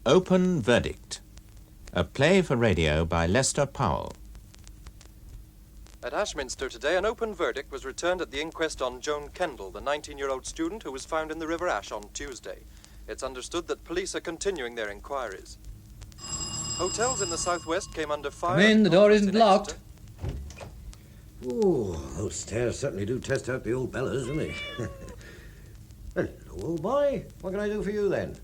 Open Verdict, a play for radio by Lester Powell. At Ashminster today, an open verdict was returned at the inquest on Joan Kendal, the 19-year-old student who was found in the River Ash on Tuesday. It's understood that police are continuing their inquiries. Hotels in the southwest came under fire. Come in, the door isn't locked. Oh, those stairs certainly do test out the old bellows, don't they? Hello, old boy. What can I do for you, then?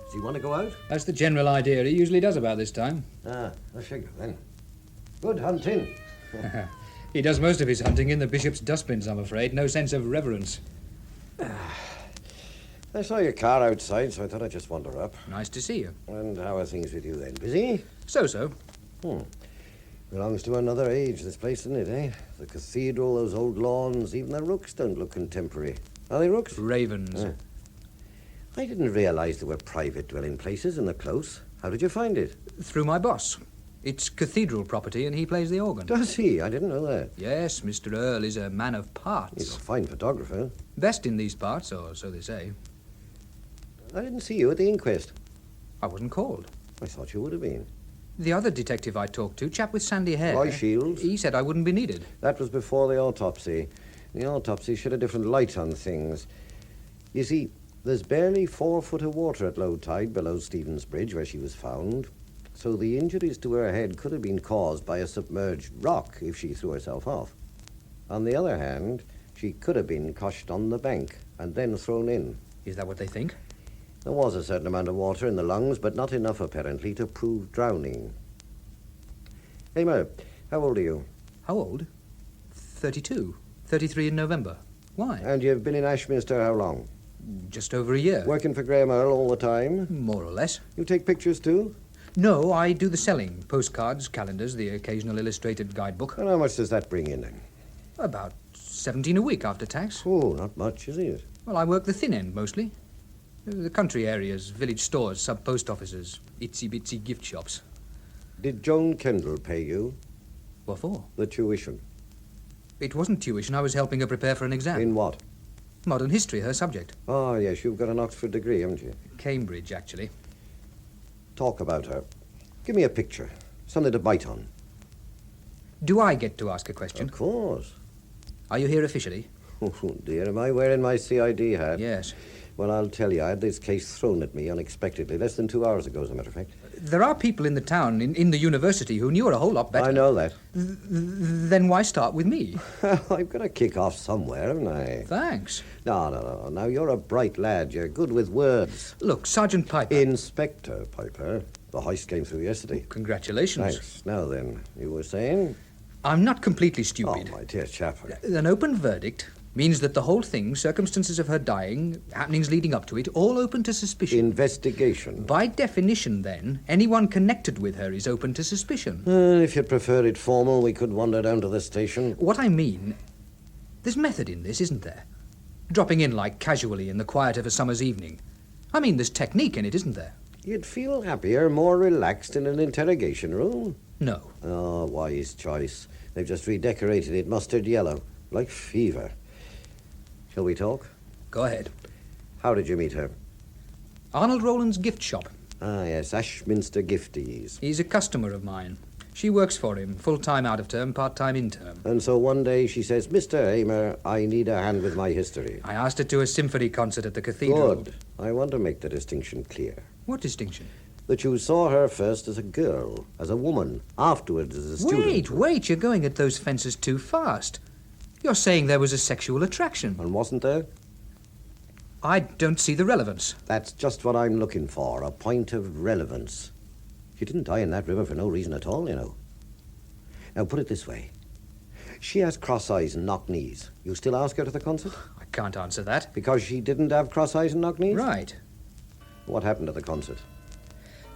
Does he want to go out? That's the general idea. He usually does about this time. Ah, I figure, then. Good hunting. He does most of his hunting in the bishop's dustbins, I'm afraid. No sense of reverence. I saw your car outside, so I thought I'd just wander up. Nice to see you. And how are things with you, then? Busy? So-so. Belongs to another age, this place, doesn't it, eh? The cathedral, those old lawns, even the rooks don't look contemporary. Are they rooks? Ravens. I didn't realize there were private dwelling places in the close. How did you find it? Through my boss. It's cathedral property, and he plays the organ. Does he? I didn't know that. Yes, Mr. Earle is a man of parts. He's a fine photographer. Best in these parts, or so they say. I didn't see you at the inquest. I wasn't called. I thought you would have been. The other detective I talked to, chap with sandy hair... Roy Shields? He said I wouldn't be needed. That was before the autopsy. The autopsy shed a different light on things. You see, there's barely 4 foot of water at low tide below Stevens Bridge, where she was found. So the injuries to her head could have been caused by a submerged rock if she threw herself off. On the other hand, she could have been crushed on the bank and then thrown in. Is that what they think? There was a certain amount of water in the lungs, but not enough, apparently, to prove drowning. Hamer, how old are you? How old? 32. 33 in November. Why? And you've been in Ashminster how long? Just over a year. Working for Graham Earle all the time? More or less. You take pictures, too? No, I do the selling. Postcards, calendars, the occasional illustrated guidebook. And how much does that bring in, then? About 17 a week after tax. Oh, not much, is it? Well, I work the thin end, mostly. The country areas, village stores, sub-post offices, itsy-bitsy gift shops. Did Joan Kendal pay you? What for? The tuition. It wasn't tuition. I was helping her prepare for an exam. In what? Modern history, her subject. Oh, yes, you've got an Oxford degree, haven't you? Cambridge, actually. Talk about her. Give me a picture. Something to bite on. Do I get to ask a question? Of course. Are you here officially? Oh, dear, am I wearing my CID hat? Yes. Well, I'll tell you, I had this case thrown at me unexpectedly, less than 2 hours ago, as a matter of fact. There are people in the town, in the university, who knew her a whole lot better. I know that. Then why start with me? I've got to kick off somewhere, haven't I? Thanks. No. Now, you're a bright lad. You're good with words. Look, Sergeant Piper. Inspector Piper. The heist came through yesterday. Congratulations. Thanks. Now then, you were saying? I'm not completely stupid. Oh, my dear chap. An open verdict means that the whole thing, circumstances of her dying, happenings leading up to it, all open to suspicion. Investigation. By definition, then, anyone connected with her is open to suspicion. If you'd prefer it formal, we could wander down to the station. What I mean, there's method in this, isn't there? Dropping in like casually in the quiet of a summer's evening. I mean, there's technique in it, isn't there? You'd feel happier, more relaxed in an interrogation room. No. Oh, wise choice. They've just redecorated it mustard yellow, like fever. Shall we talk? Go ahead. How did you meet her? Arnold Roland's gift shop. Ah, yes, Ashminster Gifties. He's a customer of mine. She works for him, full-time out of term, part-time in term. And so one day she says, Mr. Hamer, I need a hand with my history. I asked her to a symphony concert at the cathedral. Good. I want to make the distinction clear. What distinction? That you saw her first as a girl, as a woman, afterwards as a student. Wait, you're going at those fences too fast. You're saying there was a sexual attraction. And wasn't there? I don't see the relevance. That's just what I'm looking for, a point of relevance. She didn't die in that river for no reason at all, you know. Now, put it this way. She has cross eyes and knock knees. You still ask her to the concert? I can't answer that. Because she didn't have cross eyes and knock knees? Right. What happened at the concert?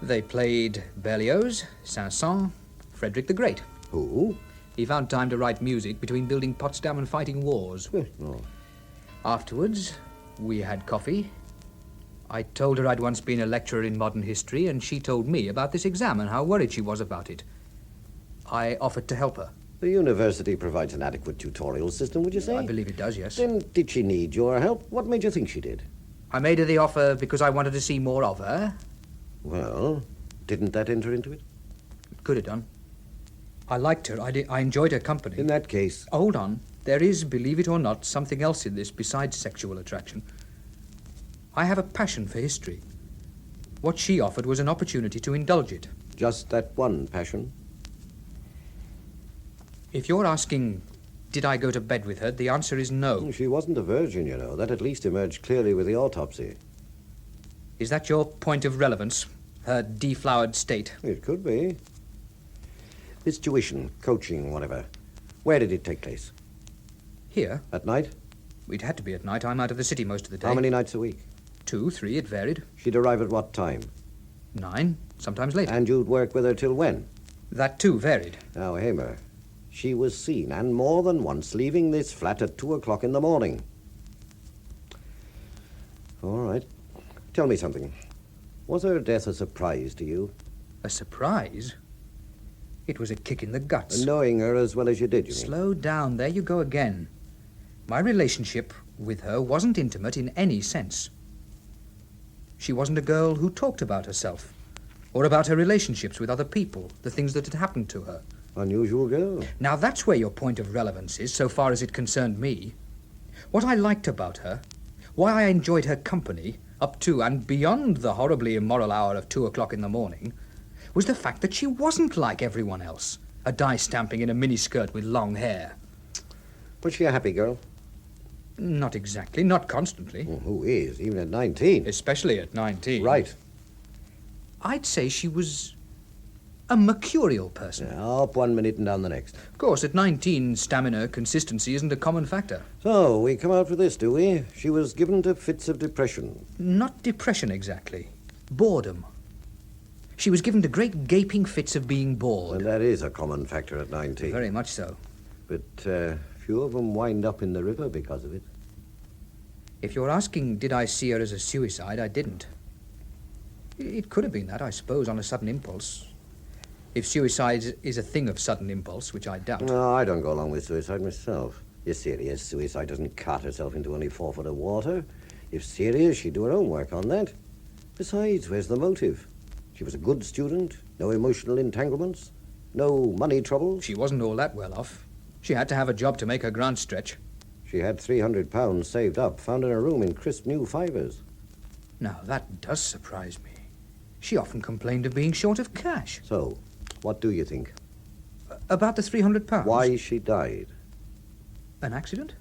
They played Berlioz, Saint-Saëns, Frederick the Great. Who? He found time to write music between building Potsdam and fighting wars. No. Afterwards, we had coffee. I told her I'd once been a lecturer in modern history, and she told me about this exam and how worried she was about it. I offered to help her. The university provides an adequate tutorial system, would you say? I believe it does, yes. Then did she need your help? What made you think she did? I made her the offer because I wanted to see more of her, Well, didn't that enter into it? It could have done. I liked her. I enjoyed her company. In that case... Hold on. There is, believe it or not, something else in this besides sexual attraction. I have a passion for history. What she offered was an opportunity to indulge it. Just that one passion? If you're asking, did I go to bed with her, the answer is no. She wasn't a virgin, you know. That at least emerged clearly with the autopsy. Is that your point of relevance? Her deflowered state? It could be. This tuition, coaching, whatever, where did it take place? Here? At night? It had to be at night. I'm out of the city most of the day. How many nights a week? 2, 3, it varied. She'd arrive at what time? 9, sometimes later. And you'd work with her till when? That too varied. Now, Hamer, she was seen, and more than once, leaving this flat at 2 o'clock in the morning. All right. Tell me something. Was her death a surprise to you? A surprise? It was a kick in the guts. Knowing her as well as you did, you mean? Slow down. There you go again. My relationship with her wasn't intimate in any sense. She wasn't a girl who talked about herself or about her relationships with other people, the things that had happened to her. Unusual girl. Now, that's where your point of relevance is, so far as it concerned me. What I liked about her, why I enjoyed her company, up to and beyond the horribly immoral hour of 2 o'clock in the morning, was the fact that she wasn't like everyone else, a die-stamping in a miniskirt with long hair. Was she a happy girl? Not exactly, not constantly. Well, who is, even at 19? Especially at 19. Right. I'd say she was a mercurial person. Up 1 minute and down the next. Of course, at 19, stamina, consistency isn't a common factor. So, we come out for this, do we? She was given to fits of depression. Not depression exactly. Boredom. She was given to great gaping fits of being bored. And that is a common factor at 19. Very much so. But few of them wind up in the river because of it. If you're asking, did I see her as a suicide, I didn't. It could have been that, I suppose, on a sudden impulse. If suicide is a thing of sudden impulse, which I doubt. No, I don't go along with suicide myself. You're serious. Suicide doesn't cart herself into only 4 foot of water. If serious, she'd do her own work on that. Besides, where's the motive? She was a good student, no emotional entanglements, no money troubles. She wasn't all that well off. She had to have a job to make her grant stretch. She had £300 saved up, found in her room in crisp new fivers. Now, that does surprise me. She often complained of being short of cash. So, what do you think? About the £300? Why she died? An accident?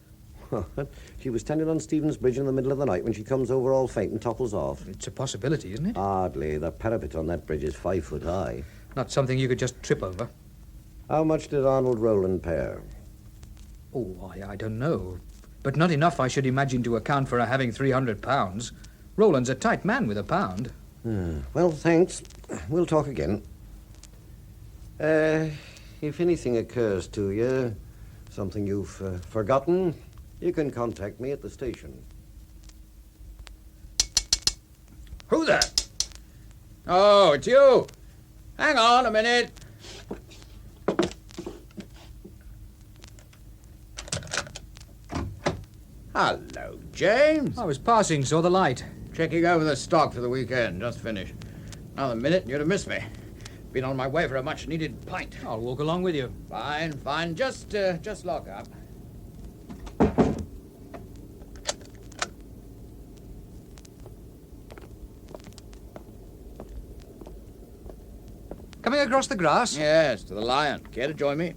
She was standing on Stephen's Bridge in the middle of the night when she comes over all faint and topples off. It's a possibility, isn't it? Hardly. The parapet on that bridge is 5 foot high. Not something you could just trip over. How much did Arnold Roland pay her? Oh, I don't know. But not enough, I should imagine, to account for her having £300. Roland's a tight man with £1. Well, thanks. We'll talk again. If anything occurs to you, something you've forgotten, you can contact me at the station. Who there? Oh, it's you. Hang on a minute. Hello, James. I was passing, saw the light. Checking over the stock for the weekend. Just finished. Another minute and you'd have missed me. Been on my way for a much-needed pint. I'll walk along with you. Fine, fine. Just lock up. Coming across the grass? Yes, to the Lion. Care to join me?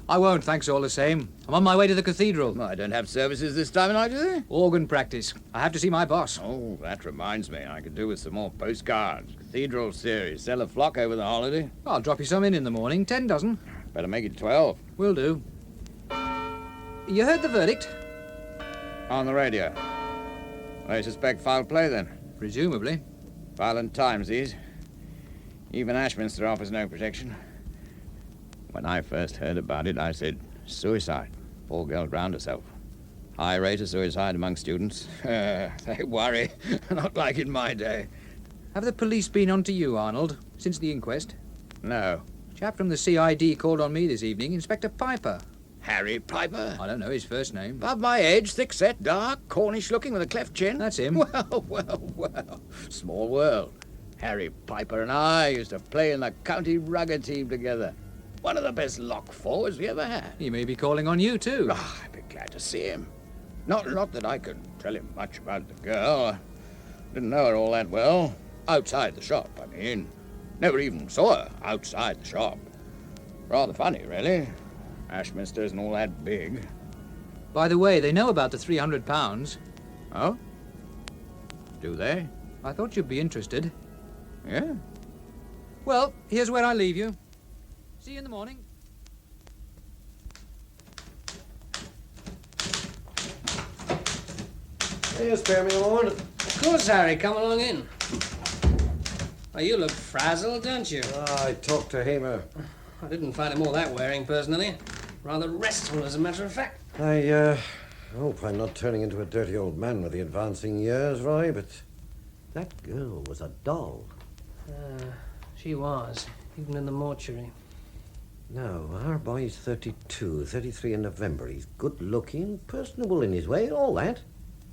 I won't, thanks all the same. I'm on my way to the cathedral. Well, I don't have services this time of night, do they? Organ practice. I have to see my boss. Oh, that reminds me. I could do with some more postcards. Cathedral series. Sell a flock over the holiday. I'll drop you some in the morning. 10 dozen. Better make it 12. Will do. You heard the verdict? On the radio. I suspect foul play, then. Presumably. Violent times, these. Even Ashminster offers no protection. When I first heard about it, I said, suicide. Poor girl drowned herself. High rate of suicide among students. They worry. Not like in my day. Have the police been on to you, Arnold, since the inquest? No. Chap from the CID called on me this evening, Inspector Piper. Harry Piper? I don't know his first name. Above my age, thick-set, dark, Cornish-looking with a cleft chin. That's him. Well. Small world. Harry Piper and I used to play in the county rugger team together. One of the best lock forwards we ever had. He may be calling on you, too. Oh, I'd be glad to see him. Not that I could tell him much about the girl. I didn't know her all that well. Outside the shop, I mean. Never even saw her outside the shop. Rather funny, really. Ashminster isn't all that big. By the way, they know about the £300. Oh? Do they? I thought you'd be interested. Yeah. Well, here's where I leave you. See you in the morning. Hey, spare me a moment. Of course, Harry. Come along in. Oh, you look frazzled, don't you? I talked to Hamer. I didn't find him all that wearing, personally. Rather restful, as a matter of fact. I hope I'm not turning into a dirty old man with the advancing years, Roy, but that girl was a doll. She was, even in the mortuary. No, our boy's 32, 33 in November. He's good-looking, personable in his way, all that.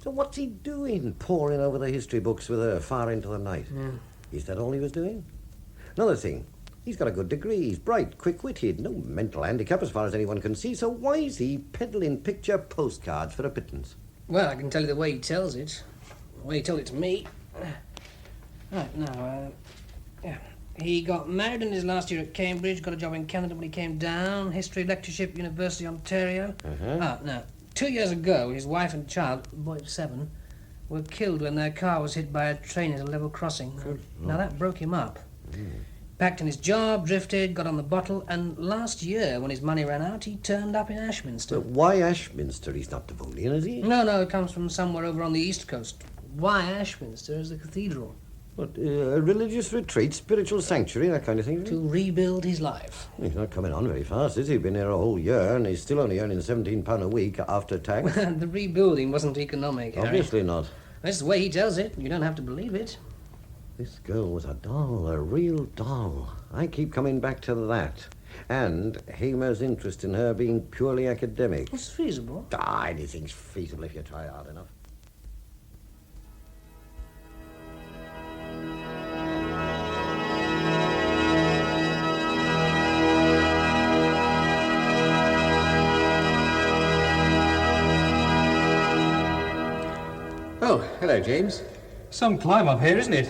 So what's he doing, poring over the history books with her far into the night? Yeah. Is that all he was doing? Another thing, he's got a good degree, he's bright, quick-witted, no mental handicap as far as anyone can see, so why is he peddling picture postcards for a pittance? Well, I can tell you the way he tells it. The way he told it to me. Right, now, yeah. He got married in his last year at Cambridge, got a job in Canada when he came down, history lectureship, University of Ontario. Now, 2 years ago, his wife and child, a boy of 7, were killed when their car was hit by a train at a level crossing. Now, that broke him up. Packed in his job, drifted, got on the bottle, and last year, when his money ran out, he turned up in Ashminster. But why Ashminster? He's not Devonian, is he? No, it comes from somewhere over on the east coast. Why Ashminster is the cathedral? What, a religious retreat, spiritual sanctuary, that kind of thing? To rebuild his life. He's not coming on very fast, is he? Been here a whole year, and he's still only earning £17 a week after tax. The rebuilding wasn't economic, Harry. Obviously not. That's the way he tells it. You don't have to believe it. This girl was a doll, a real doll. I keep coming back to that. And Hamer's interest in her being purely academic. It's feasible. Anything's feasible if you try hard enough. Oh, hello, James. Some climb up here, isn't it?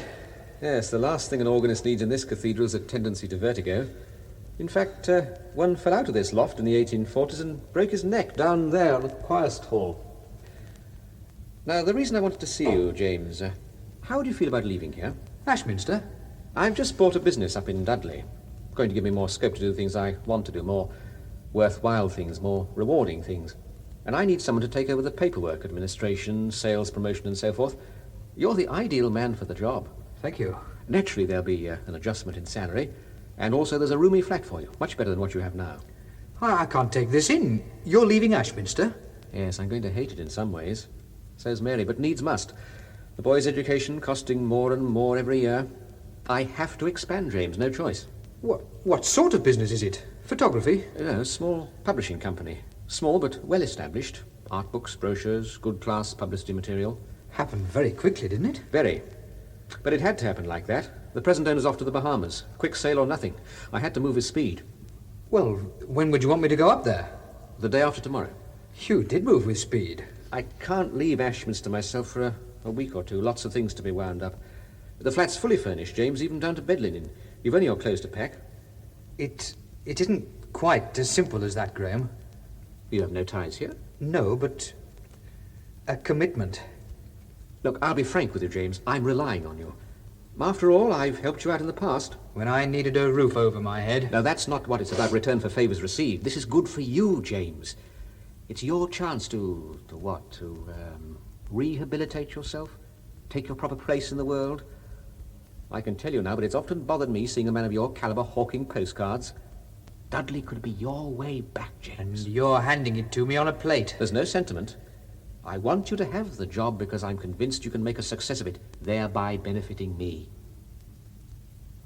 Yes, the last thing an organist needs in this cathedral is a tendency to vertigo. In fact, one fell out of this loft in the 1840s and broke his neck down there on the choir stall. Now, the reason I wanted to see you, James, how do you feel about leaving here? Ashminster? I've just bought a business up in Dudley. Going to give me more scope to do things I want to do, more worthwhile things, more rewarding things. And I need someone to take over the paperwork, administration, sales, promotion, and so forth. You're the ideal man for the job. Thank you. Naturally, there'll be an adjustment in salary, and also there's a roomy flat for you, much better than what you have now. I can't take this in. You're leaving Ashminster? Yes, I'm going to hate it in some ways. So's Mary, but needs must. The boy's education costing more and more every year. I have to expand, James, no choice. What sort of business is it? Photography? A small publishing company. Small, but well-established. Art books, brochures, good-class publicity material. Happened very quickly, didn't it? Very. But it had to happen like that. The present owner's off to the Bahamas. Quick sale or nothing. I had to move with speed. Well, when would you want me to go up there? The day after tomorrow. You did move with speed. I can't leave Ashminster myself for a week or two. Lots of things to be wound up. The flat's fully furnished, James, even down to bed linen. You've only your clothes to pack. It isn't quite as simple as that, Graham. You have no ties here? No, but a commitment. Look, I'll be frank with you, James. I'm relying on you. After all, I've helped you out in the past. When I needed a roof over my head. Now, that's not what it's about, return for favours received. This is good for you, James. It's your chance to rehabilitate yourself? Take your proper place in the world? I can tell you now, but it's often bothered me seeing a man of your calibre hawking postcards. Dudley could be your way back, James. And you're handing it to me on a plate. There's no sentiment. I want you to have the job because I'm convinced you can make a success of it, thereby benefiting me.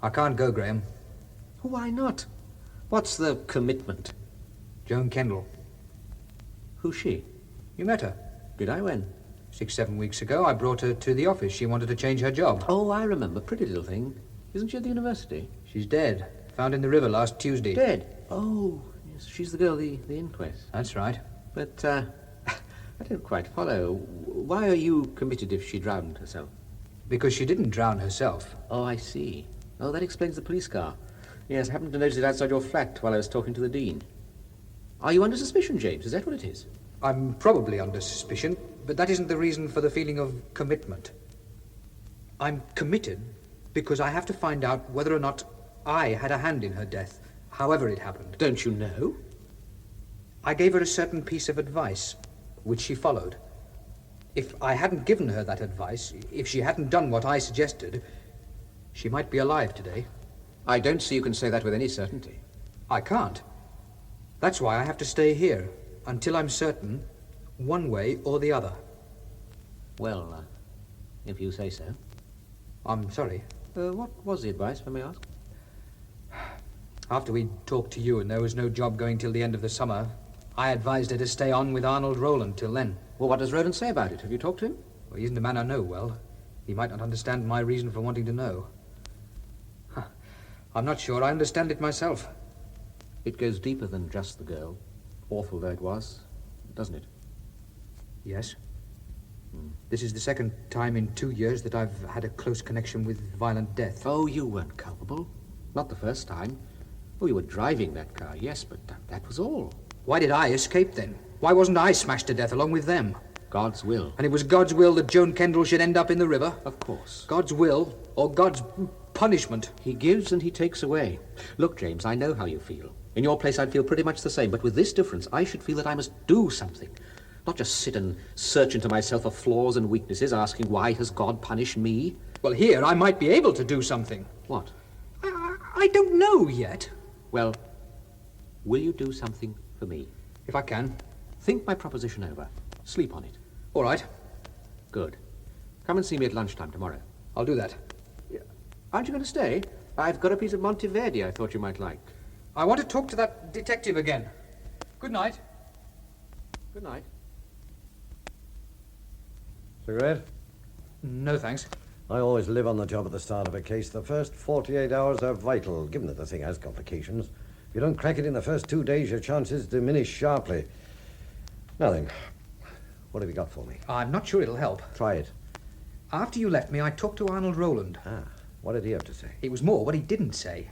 I can't go, Graham. Why not? What's the commitment? Joan Kendal. Who's she? You met her. Did I when? 6, 7 weeks ago, I brought her to the office. She wanted to change her job. Oh, I remember. Pretty little thing. Isn't she at the university? She's dead. Found in the river last Tuesday. Dead? Oh, yes. She's the girl, the inquest. That's right. But, I don't quite follow. Why are you committed if she drowned herself? Because she didn't drown herself. Oh, I see. Oh, that explains the police car. Yes, I happened to notice it outside your flat while I was talking to the Dean. Are you under suspicion, James? Is that what it is? I'm probably under suspicion, but that isn't the reason for the feeling of commitment. I'm committed because I have to find out whether or not I had a hand in her death, however it happened. Don't you know? I gave her a certain piece of advice, which she followed. If I hadn't given her that advice, if she hadn't done what I suggested, she might be alive today. I don't see you can say that with any certainty. I can't. That's why I have to stay here, until I'm certain, one way or the other. Well, if you say so. I'm sorry. What was the advice, if I may ask? After we'd talked to you and there was no job going till the end of the summer, I advised her to stay on with Arnold Roland till then. Well, what does Roland say about it? Have you talked to him? Well, he isn't a man I know well. He might not understand my reason for wanting to know. I'm not sure I understand it myself. It goes deeper than just the girl, awful though it was, doesn't it? Yes. This is the second time in 2 years that I've had a close connection with violent death. Oh, you weren't culpable. Not the first time. Oh, you were driving that car, yes, but that was all. Why did I escape then? Why wasn't I smashed to death along with them? God's will. And it was God's will that Joan Kendal should end up in the river? Of course. God's will or God's punishment? He gives and he takes away. Look, James, I know how you feel. In your place, I'd feel pretty much the same, but with this difference, I should feel that I must do something. Not just sit and search into myself for flaws and weaknesses, asking why has God punished me? Well, here, I might be able to do something. What? I don't know yet. Well, will you do something for me? If I can. Think my proposition over. Sleep on it. All right. Good. Come and see me at lunchtime tomorrow. I'll do that. Aren't you going to stay? I've got a piece of Monteverdi I thought you might like. I want to talk to that detective again. Good night. Good night. Cigarette? No, thanks. I always live on the job at the start of a case. The first 48 hours are vital, given that the thing has complications. If you don't crack it in the first 2 days, your chances diminish sharply. Now then, what have you got for me? I'm not sure it'll help. Try it. After you left me, I talked to Arnold Roland. What did he have to say? It was more what he didn't say.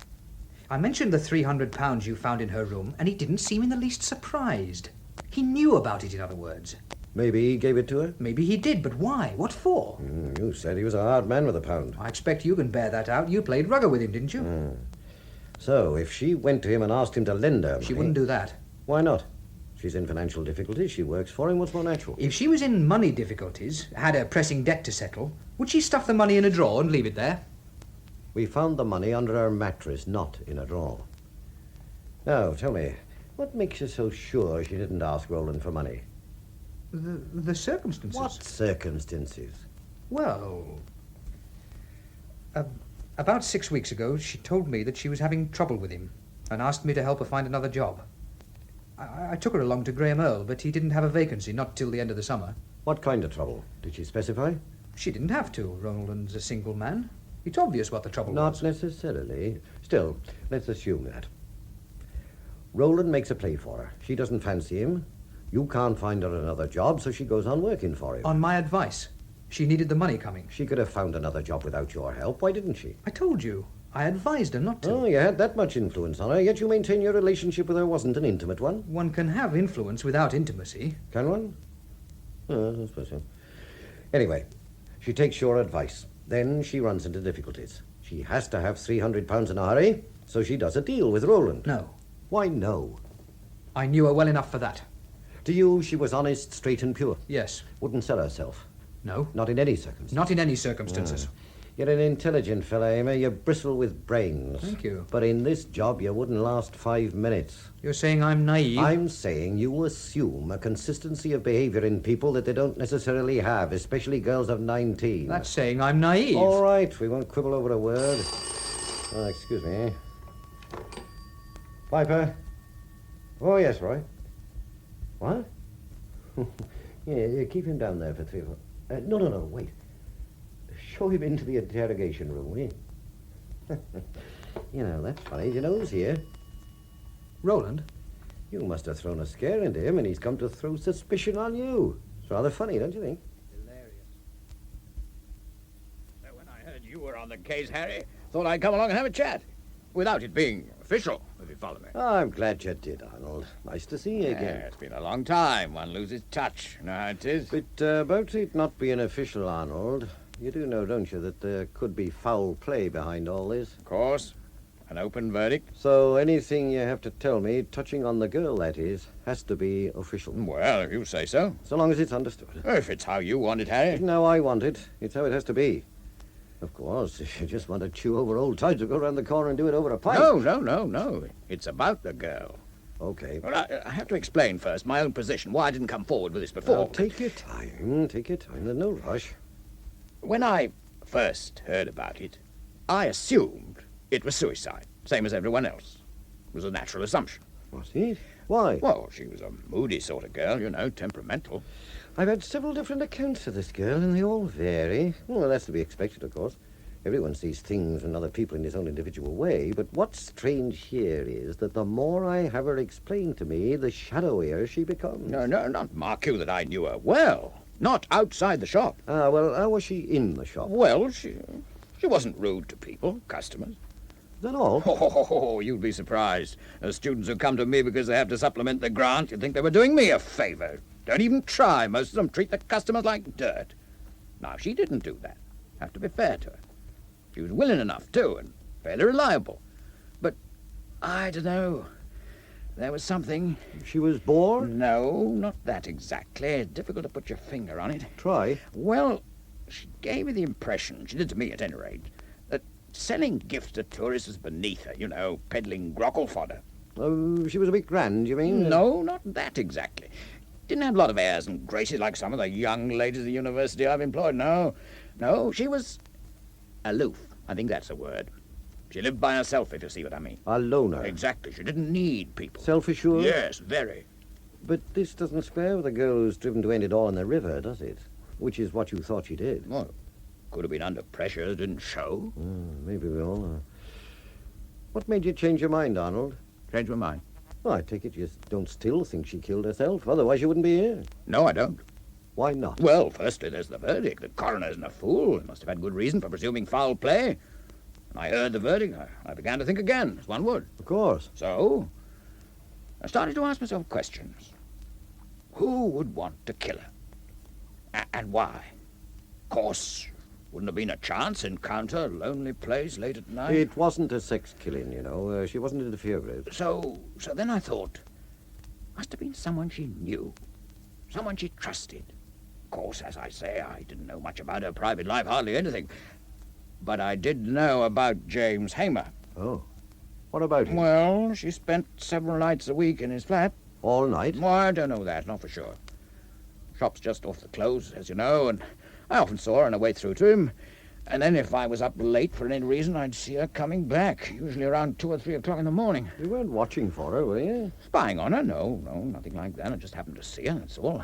I mentioned the £300 you found in her room, and he didn't seem in the least surprised. He knew about it, in other words. Maybe he gave it to her? Maybe he did, but why? What for? You said he was a hard man with a pound. I expect you can bear that out. You played rugger with him, didn't you? So, if she went to him and asked him to lend her She money- wouldn't do that. Why not? She's in financial difficulties. She works for him. What's more natural? If she was in money difficulties, had a pressing debt to settle, would she stuff the money in a drawer and leave it there? We found the money under her mattress, not in a drawer. Now, tell me, what makes you so sure she didn't ask Roland for money? The circumstances. What circumstances? Well, about 6 weeks ago, she told me that she was having trouble with him and asked me to help her find another job. I took her along to Earle, but he didn't have a vacancy, not till the end of the summer. What kind of trouble? Did she specify? She didn't have to. Roland's a single man. It's obvious what the trouble Not was. necessarily. Still, let's assume that. Roland makes a play for her. She doesn't fancy him. You can't find her another job, so she goes on working for him. On my advice. She needed the money coming. She could have found another job without your help. Why didn't she? I told you. I advised her not to. Oh, you had that much influence on her, yet you maintain your relationship with her wasn't an intimate one. One can have influence without intimacy. Can one? I suppose so. Anyway, she takes your advice. Then she runs into difficulties. She has to have £300 in a hurry, so she does a deal with Roland. No. Why no? I knew her well enough for that. To you, she was honest, straight and pure. Yes. Wouldn't sell herself. No. Not in any circumstance. Not in any circumstances. You're an intelligent fella, Amy. You bristle with brains. Thank you. But in this job, you wouldn't last 5 minutes. You're saying I'm naive? I'm saying you assume a consistency of behavior in people that they don't necessarily have, especially girls of 19. That's saying I'm naive. All right, we won't quibble over a word. Oh, excuse me. Piper? Oh, yes, Roy. What? Yeah, keep him down there for 3 or 4... no, wait. Show him into the interrogation room, will you? You know, that's funny. Do you know who's here? Roland? You must have thrown a scare into him, and he's come to throw suspicion on you. It's rather funny, don't you think? Hilarious. So when I heard you were on the case, Harry, thought I'd come along and have a chat. Without it being official, if you follow me. Oh, I'm glad you did, Arnold. Nice to see you Yeah, again. it's been a long time. One loses touch. You know how it is? But about it not being official, Arnold, you do know, don't you, that there could be foul play behind all this? Of course. An open verdict. So anything you have to tell me, touching on the girl, that is, has to be official. Well, if you say so. So long as it's understood. If it's how you want it, Harry. Isn't how I want it. It's how it has to be. Of course, if you just want to chew over old tides, we'll go round the corner and do it over a pipe. No. It's about the girl. Okay. Well, I have to explain first my own position, why I didn't come forward with this before. Well, take your time. Take your time. There's no rush. When I first heard about it, I assumed it was suicide, same as everyone else. It was a natural assumption. Was it? Why? Well, she was a moody sort of girl, you know, temperamental. I've had several different accounts of this girl, and they all vary. Well, that's to be expected, of course. Everyone sees things and other people in his own individual way, but what's strange here is that the more I have her explained to me, the shadowier she becomes. No, not mark you that I knew her well. Not outside the shop. Ah, well, how was she in the shop? Well, she wasn't rude to people, customers. Is that all? Oh, you'd be surprised. The students who come to me because they have to supplement the grant, you'd think they were doing me a favor. Don't even try. Most of them treat the customers like dirt. Now, she didn't do that. Have to be fair to her. She was willing enough, too, and fairly reliable. But, I don't know. There was something... She was bored? No, not that exactly. Difficult to put your finger on it. Try. Well, she gave me the impression, she did to me at any rate, that selling gifts to tourists was beneath her, you know, peddling grockle fodder. Oh, she was a bit grand, you mean? No, not that exactly. Didn't have a lot of airs and graces like some of the young ladies at the university I've employed. No, she was aloof. I think that's the word. She lived by herself, if you see what I mean. A loner. Exactly. She didn't need people. Self-assured? Yes, very. But this doesn't square with a girl who's driven to end it all in the river, does it? Which is what you thought she did. Well, could have been under pressure, didn't show. Maybe we all are. What made you change your mind, Arnold? Changed my mind. Well, I take it you don't still think she killed herself. Otherwise you wouldn't be here. No, I don't. Why not? Well, firstly, there's the verdict. The coroner isn't a fool. He must have had good reason for presuming foul play. When I heard the verdict, I began to think again, as one would. Of course. So, I started to ask myself questions. Who would want to kill her? And why? Of course, wouldn't have been a chance encounter, lonely place, late at night. It wasn't a sex killing, you know. She wasn't interfered with. So then I thought, must have been someone she knew, someone she trusted. Of course, as I say, I didn't know much about her private life, hardly anything. But I did know about James Hamer. Oh. What about him? Well, she spent several nights a week in his flat. All night? Well, I don't know that, not for sure. Shop's just off the close, as you know, and I often saw her on her way through to him. And then if I was up late for any reason, I'd see her coming back, usually around 2 or 3 o'clock in the morning. You weren't watching for her, were you? Spying on her? No, nothing like that. I just happened to see her, that's all.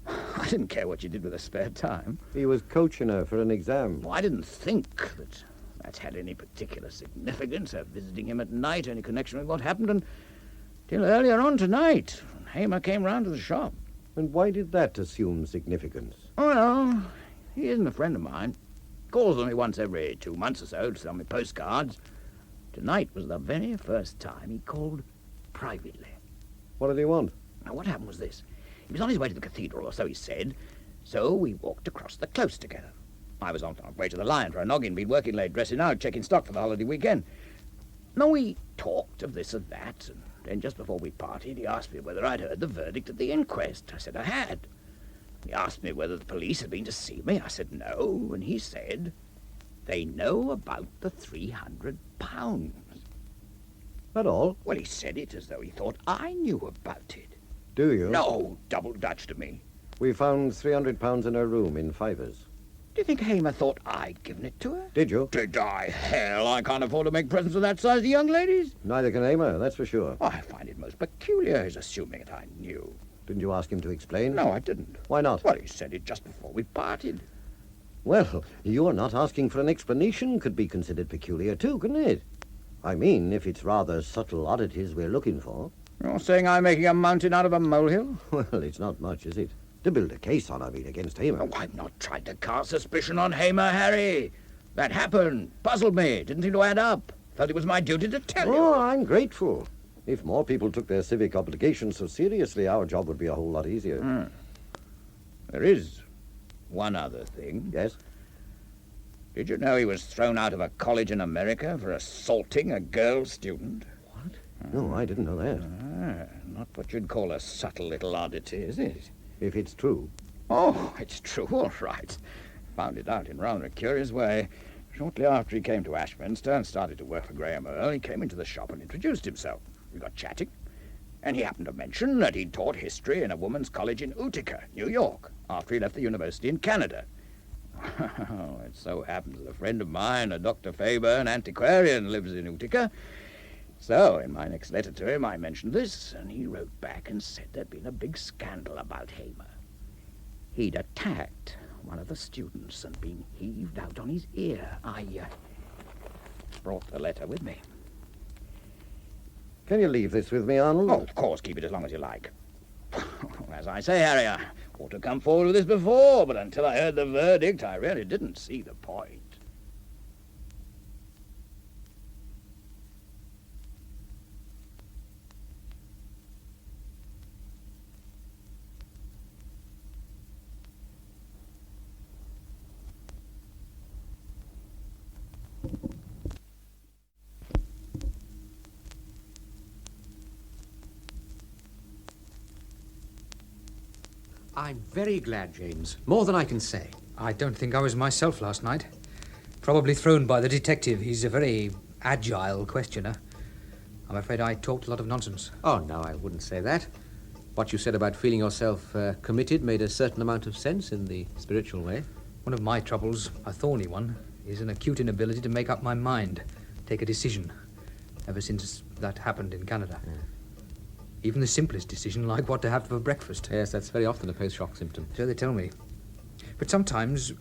I didn't care what she did with her spare time. He was coaching her for an exam. Well, I didn't think that had any particular significance, her visiting him at night, any connection with what happened, until earlier on tonight, when Hamer came round to the shop. And why did that assume significance? Oh, no, he isn't a friend of mine. Calls on me once every 2 months or so to sell me postcards. Tonight was the very first time he called privately. What did he want? Now, what happened was this. He was on his way to the cathedral, or so he said, so we walked across the close together. I was on our way to the Lion for a noggin, been working late, dressing out, checking stock for the holiday weekend. Now, we talked of this and that, and then just before we parted, he asked me whether I'd heard the verdict at the inquest. I said I had. He asked me whether the police had been to see me. I said no, and he said, they know about the £300. That all? Well, he said it as though he thought I knew about it. Do you? No, double Dutch to me. We found £300 in her room in fivers. Do you think Hamer thought I'd given it to her? Did you? Did I? Hell, I can't afford to make presents of that size to young ladies. Neither can Hamer, that's for sure. Oh, I find it most peculiar his assuming that I knew. Didn't you ask him to explain? No, I didn't. Why not? Well, he said it just before we parted. Well, your not asking for an explanation could be considered peculiar too, couldn't it? I mean, if it's rather subtle oddities we're looking for. You're saying I'm making a mountain out of a molehill? Well, it's not much, is it? To build a case on, I mean, against Hamer. Oh, I've not tried to cast suspicion on Hamer, Harry. That happened. Puzzled me. Didn't seem to add up. Felt it was my duty to tell you. Oh, I'm grateful. If more people took their civic obligations so seriously, our job would be a whole lot easier. There is one other thing. Yes? Did you know he was thrown out of a college in America for assaulting a girl student? No, I didn't know that. Not what you'd call a subtle little oddity, is it? If it's true. Oh, it's true, all right. Found it out in rather a curious way. Shortly after he came to Ashminster and started to work for Graham Earle, he came into the shop and introduced himself. We got chatting, and he happened to mention that he'd taught history in a woman's college in Utica, New York, after he left the university in Canada. It so happens that a friend of mine, a Dr. Faber, an antiquarian, lives in Utica. So, in my next letter to him, I mentioned this, and he wrote back and said there'd been a big scandal about Hamer. He'd attacked one of the students and been heaved out on his ear. I brought the letter with me. Can you leave this with me, Arnold? Oh, of course, keep it as long as you like. As I say, Harry, I ought to come forward with this before, but until I heard the verdict, I really didn't see the point. I'm very glad, James. More than I can say. I don't think I was myself last night. Probably thrown by the detective. He's a very agile questioner. I'm afraid I talked a lot of nonsense. Oh, no, I wouldn't say that. What you said about feeling yourself committed made a certain amount of sense in the spiritual way. One of my troubles, a thorny one, is an acute inability to make up my mind, take a decision, ever since that happened in Canada. Yeah. Even the simplest decision, like what to have for breakfast. Yes, that's very often a post-shock symptom. So they tell me. But sometimes,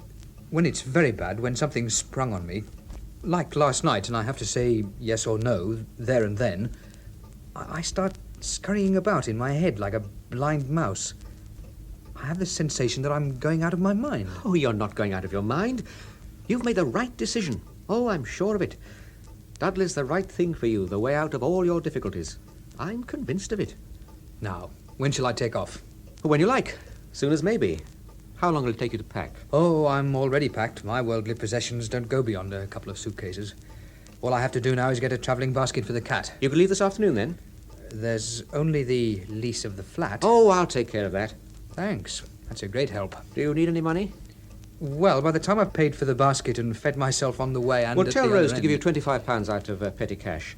when it's very bad, when something's sprung on me, like last night, and I have to say yes or no, there and then, I start scurrying about in my head like a blind mouse. I have the sensation that I'm going out of my mind. Oh, you're not going out of your mind. You've made the right decision. Oh, I'm sure of it. Dudley's the right thing for you, the way out of all your difficulties. I'm convinced of it. Now, when shall I take off? When you like. Soon as maybe. How long will it take you to pack? Oh, I'm already packed. My worldly possessions don't go beyond a couple of suitcases. All I have to do now is get a travelling basket for the cat. You can leave this afternoon, then? There's only the lease of the flat. Oh, I'll take care of that. Thanks. That's a great help. Do you need any money? Well, by the time I've paid for the basket and fed myself on the way and... Well, at tell the Rose other to give you end- £25 out of petty cash.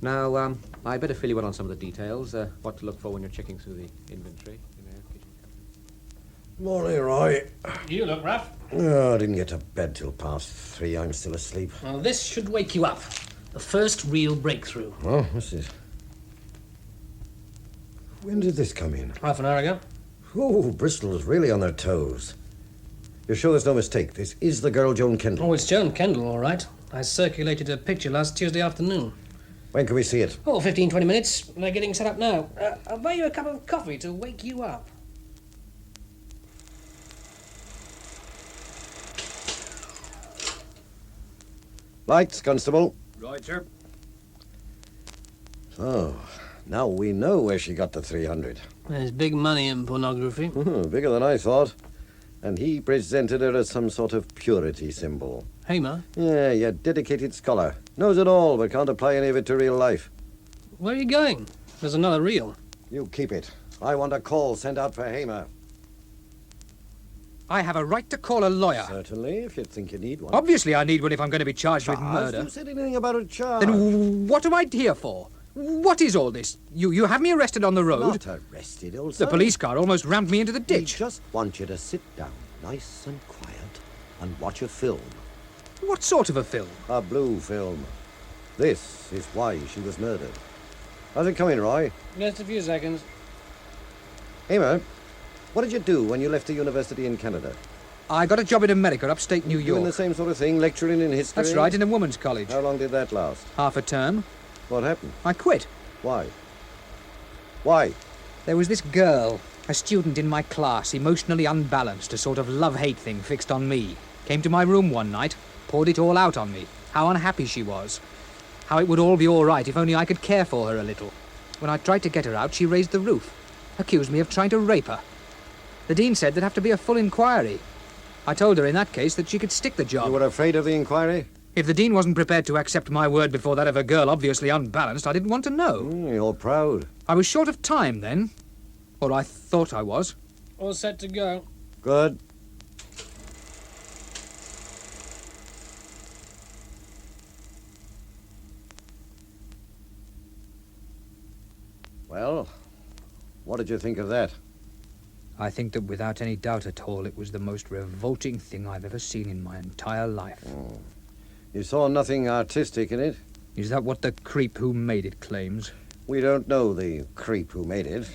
Now, I better fill you in on some of the details, what to look for when you're checking through the inventory. Morning, Roy. You look rough. Oh, I didn't get to bed till past 3. I'm still asleep. Well, this should wake you up. The first real breakthrough. Oh, what's this? When did this come in? Half an hour ago. Oh, Bristol's really on their toes. You're sure there's no mistake? This is the girl Joan Kendal. Oh, it's Joan Kendal, all right. I circulated her picture last Tuesday afternoon. When can we see it? Oh, 15, 20 minutes. They're getting set up now. I'll buy you a cup of coffee to wake you up. Lights, Constable. Right, sir. So, now we know where she got the 300. There's big money in pornography. Bigger than I thought. And he presented her as some sort of purity symbol. Hamer, Yeah, you're a dedicated scholar. Knows it all, but can't apply any of it to real life. where are you going? There's another reel. You keep it. I want a call sent out for Hamer. I have a right to call a lawyer. Certainly, if you think you need one. Obviously, I need one if I'm going to be charged with Charged? murder. Who said anything about a charge? Then what am I here for? What is all this? You have me arrested on the road. Not arrested, old The son. police car almost rammed me into the We ditch. just want you to sit down, nice and quiet, and watch a film. What sort of a film? A blue film. This is why she was murdered. How's it coming, Roy? Just a few seconds. Emma, what did you do when you left the university in Canada? I got a job in America, upstate New Doing York. the same sort of thing, lecturing in history? That's right, in a woman's college. How long did that last? Half a term. What happened? I quit. Why? Why? There was this girl, a student in my class, emotionally unbalanced, a sort of love-hate thing fixed on me. Came to my room one night, poured it all out on me. How unhappy she was. How it would all be all right if only I could care for her a little. When I tried to get her out, she raised the roof. Accused me of trying to rape her. The dean said there'd have to be a full inquiry. I told her in that case that she could stick the job. You were afraid of the inquiry? If the dean wasn't prepared to accept my word before that of a girl obviously unbalanced, I didn't want to know. You're proud. I was short of time then. Or I thought I was. All set to go. Good. Well, what did you think of that? I think that without any doubt at all, it was the most revolting thing I've ever seen in my entire life. You saw nothing artistic in it? Is that what the creep who made it claims? We don't know the creep who made it,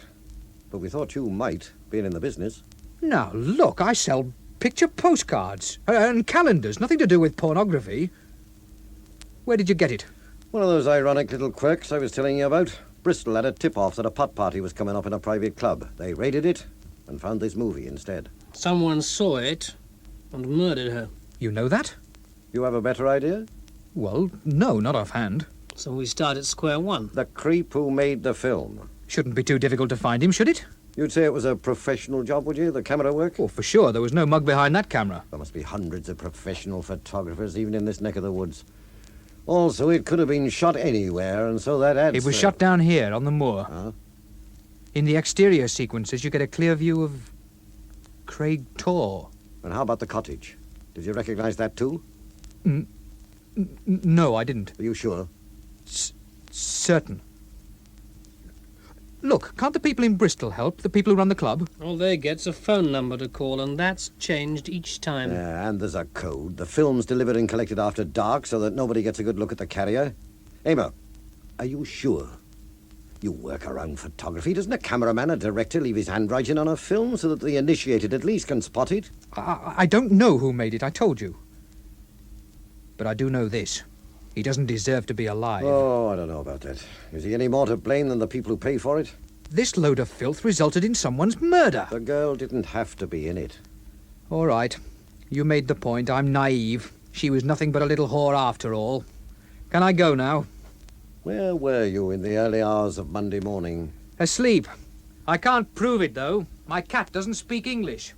but we thought you might, being in the business. Now, look, I sell picture postcards and calendars, nothing to do with pornography. Where did you get it? One of those ironic little quirks I was telling you about. Bristol had a tip-off that a pot party was coming up in a private club. They raided it and found this movie instead. Someone saw it and murdered her. You know that? You have a better idea? Well, no, not offhand. So we start at square one. The creep who made the film. Shouldn't be too difficult to find him, should it? You'd say it was a professional job, would you? The camera work? Oh, for sure. There was no mug behind that camera. There must be hundreds of professional photographers, even in this neck of the woods. Also, it could have been shot anywhere, and so that adds... It was shot down here, on the moor. Huh? In the exterior sequences, you get a clear view of Craig Tor. And how about the cottage? Did you recognize that too? No, I didn't. Are you sure? Certain. Look, can't the people in Bristol help? The people who run the club? All they get's a phone number to call, and that's changed each time. Yeah, and there's a code. The film's delivered and collected after dark so that nobody gets a good look at the carrier. Amo, are you sure? You work around photography. Doesn't a cameraman, a director, leave his handwriting on a film so that the initiated at least can spot it? I don't know who made it, I told you. But I do know this. He doesn't deserve to be alive. Oh, I don't know about that. Is he any more to blame than the people who pay for it? This load of filth resulted in someone's murder. The girl didn't have to be in it. All right. You made the point. I'm naive. She was nothing but a little whore after all. Can I go now? Where were you in the early hours of Monday morning? Asleep. I can't prove it, though. My cat doesn't speak English.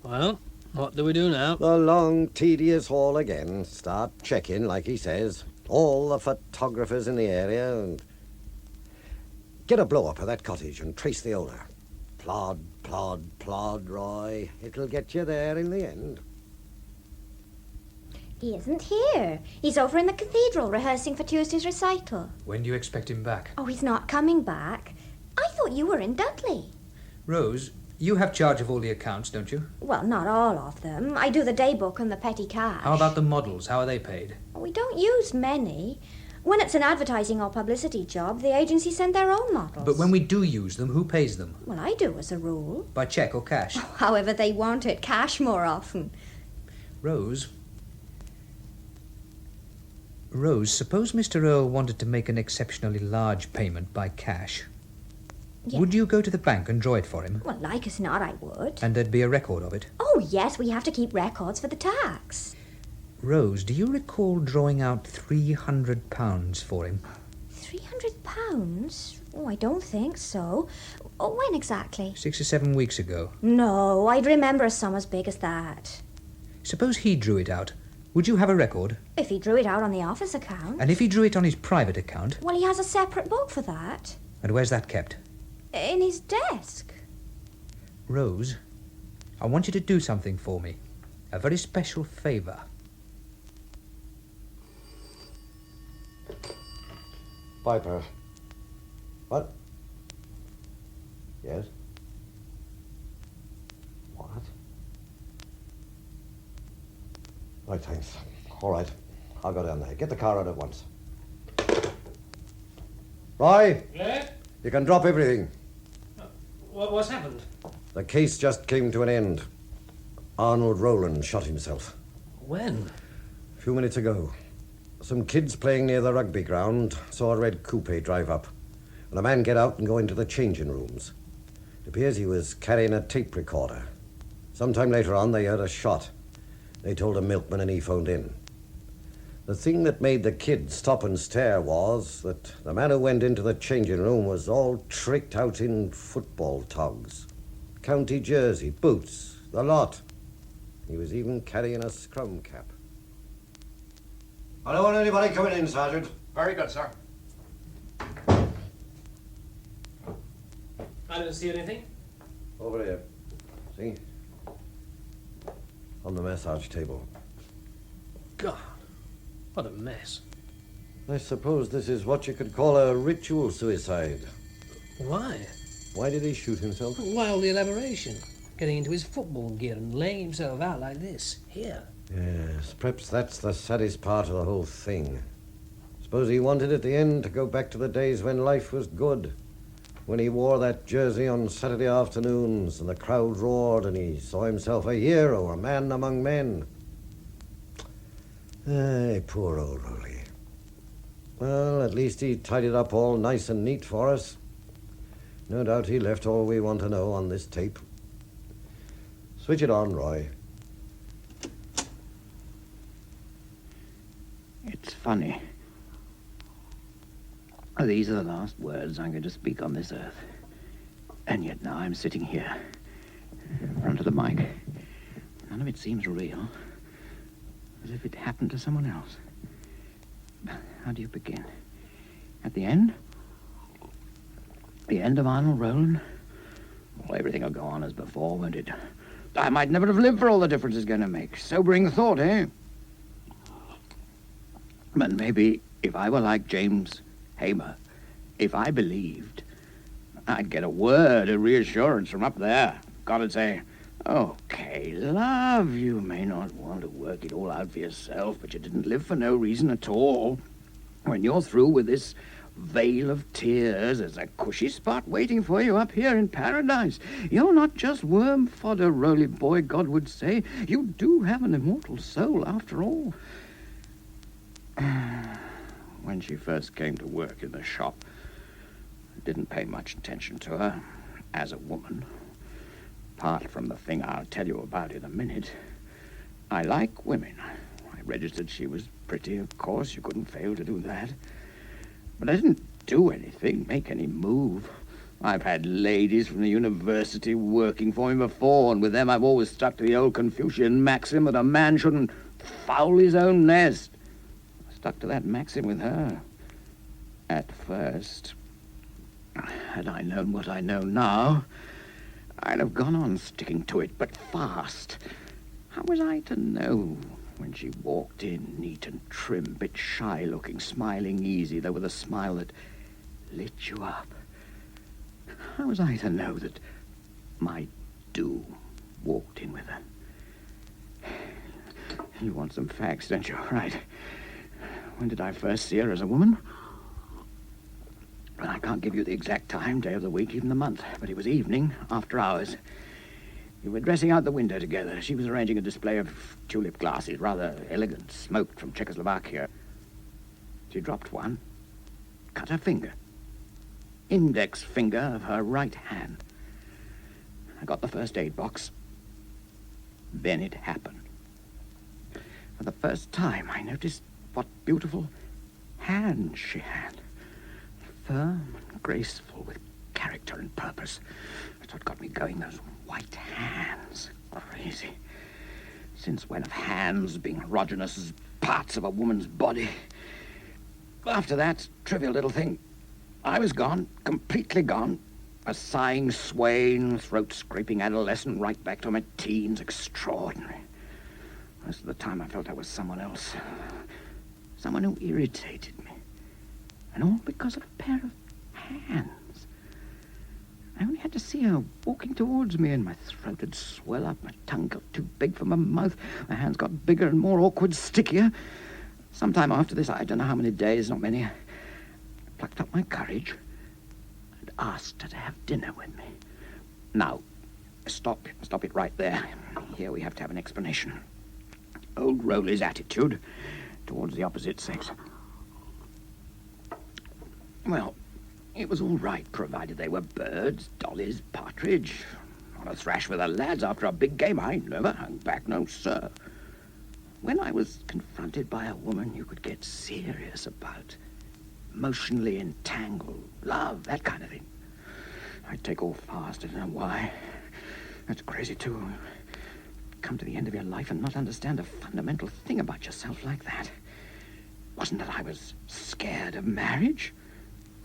Well, what do we do now? The long, tedious haul again. Start checking, like he says. All the photographers in the area and... Get a blow-up of that cottage and trace the owner. Plod, plod, plod, Roy. It'll get you there in the end. He isn't here. He's over in the cathedral rehearsing for Tuesday's recital. When do you expect him back? Oh, he's not coming back. I thought you were in Dudley. Rose, you have charge of all the accounts, don't you? Well, not all of them. I do the day book and the petty cash. How about the models? How are they paid? We don't use many. When it's an advertising or publicity job, the agency send their own models. But when we do use them, who pays them? Well, I do as a rule. By cheque or cash? However they want it, cash more often. Rose, suppose Mr. Earle wanted to make an exceptionally large payment by cash. Yeah. Would you go to the bank and draw it for him? Well, like as not, I would. And there'd be a record of it? Oh, yes, we have to keep records for the tax. Rose, do you recall drawing out £300 for him? £300? Oh, I don't think so. Oh, when exactly? 6 or 7 weeks ago. No, I'd remember a sum as big as that. Suppose he drew it out. Would you have a record? If he drew it out on the office account. And if he drew it on his private account? Well, he has a separate book for that. And where's that kept? In his desk. Rose, I want you to do something for me. A very special favour. Piper. What? Yes? What? Right, thanks. All right. I'll go down there. Get the car out at once. Roy? Yeah? You can drop everything. What's happened? The case just came to an end. Arnold Roland shot himself. When? A few minutes ago. Some kids playing near the rugby ground saw a red coupe drive up, and a man get out and go into the changing rooms. It appears he was carrying a tape recorder. Sometime later on, they heard a shot. They told a milkman, and he phoned in. The thing that made the kids stop and stare was that the man who went into the changing room was all tricked out in football togs. County jersey, boots, the lot. He was even carrying a scrum cap. I don't want anybody coming in, Sergeant. Very good, sir. I don't see anything. Over here. See? On the massage table. God, what a mess. I suppose this is what you could call a ritual suicide. Why? Why did he shoot himself? Why all the elaboration? Getting into his football gear and laying himself out like this, here. Yes, perhaps that's the saddest part of the whole thing. Suppose he wanted at the end to go back to the days when life was good, when he wore that jersey on Saturday afternoons and the crowd roared and he saw himself a hero, a man among men. Ay, poor old Roly. Well, at least he tidied up all nice and neat for us. No doubt he left all we want to know on this tape. Switch it on, Roy. It's funny. These are the last words I'm going to speak on this earth. And yet now I'm sitting here, in front of the mic. None of it seems real. As if it happened to someone else. How do you begin? At the end? The end of Arnold Roland? Well, everything will go on as before, won't it? I might never have lived for all the difference it's going to make. Sobering thought, eh? But maybe if I were like James Hamer, if I believed, I'd get a word of reassurance from up there. God would say, okay, love, you may not want to work it all out for yourself, but you didn't live for no reason at all. When you're through with this vale of tears, there's a cushy spot waiting for you up here in paradise. You're not just worm fodder, Roly boy, God would say. You do have an immortal soul, after all. When she first came to work in the shop, I didn't pay much attention to her as a woman. Apart from the thing I'll tell you about in a minute, I like women. I registered she was pretty, of course. You couldn't fail to do that. But I didn't do anything, make any move. I've had ladies from the university working for me before, and with them I've always stuck to the old Confucian maxim that a man shouldn't foul his own nest. I stuck to that maxim with her. At first, had I known what I know now, I'd have gone on sticking to it, but fast. How was I to know when she walked in, neat and trim, bit shy-looking, smiling easy, though with a smile that lit you up? How was I to know that my doom walked in with her? You want some facts, don't you? Right. When did I first see her as a woman? Well, I can't give you the exact time, day of the week, even the month, but it was evening, after hours. We were dressing out the window together. She was arranging a display of tulip glasses, rather elegant, smoked from Czechoslovakia. She dropped one, cut her finger. Index finger of her right hand. I got the first aid box. Then it happened. For the first time, I noticed what beautiful hands she had. Firm and graceful, with character and purpose. That's what got me going, those white hands. Crazy. Since when have hands been erogenous as parts of a woman's body? After that trivial little thing, I was gone, completely gone. A sighing swain, throat-scraping adolescent, right back to my teens. Extraordinary. Most of the time I felt I was someone else. Someone who irritated me. And all because of a pair of hands. I only had to see her walking towards me, and my throat would swell up, my tongue got too big for my mouth, my hands got bigger and more awkward, stickier. Sometime after this, I don't know how many days, not many, I plucked up my courage, and asked her to have dinner with me. Now, stop it right there. Here we have to have an explanation. Old Rowley's attitude towards the opposite sex. Well, it was all right, provided they were birds, dollies, partridge. On a thrash with the lads after a big game, I never hung back, no sir. When I was confronted by a woman you could get serious about, emotionally entangled, love, that kind of thing, I'd take all fast. I don't know why. That's crazy, too. Come to the end of your life and not understand a fundamental thing about yourself like that. Wasn't that I was scared of marriage?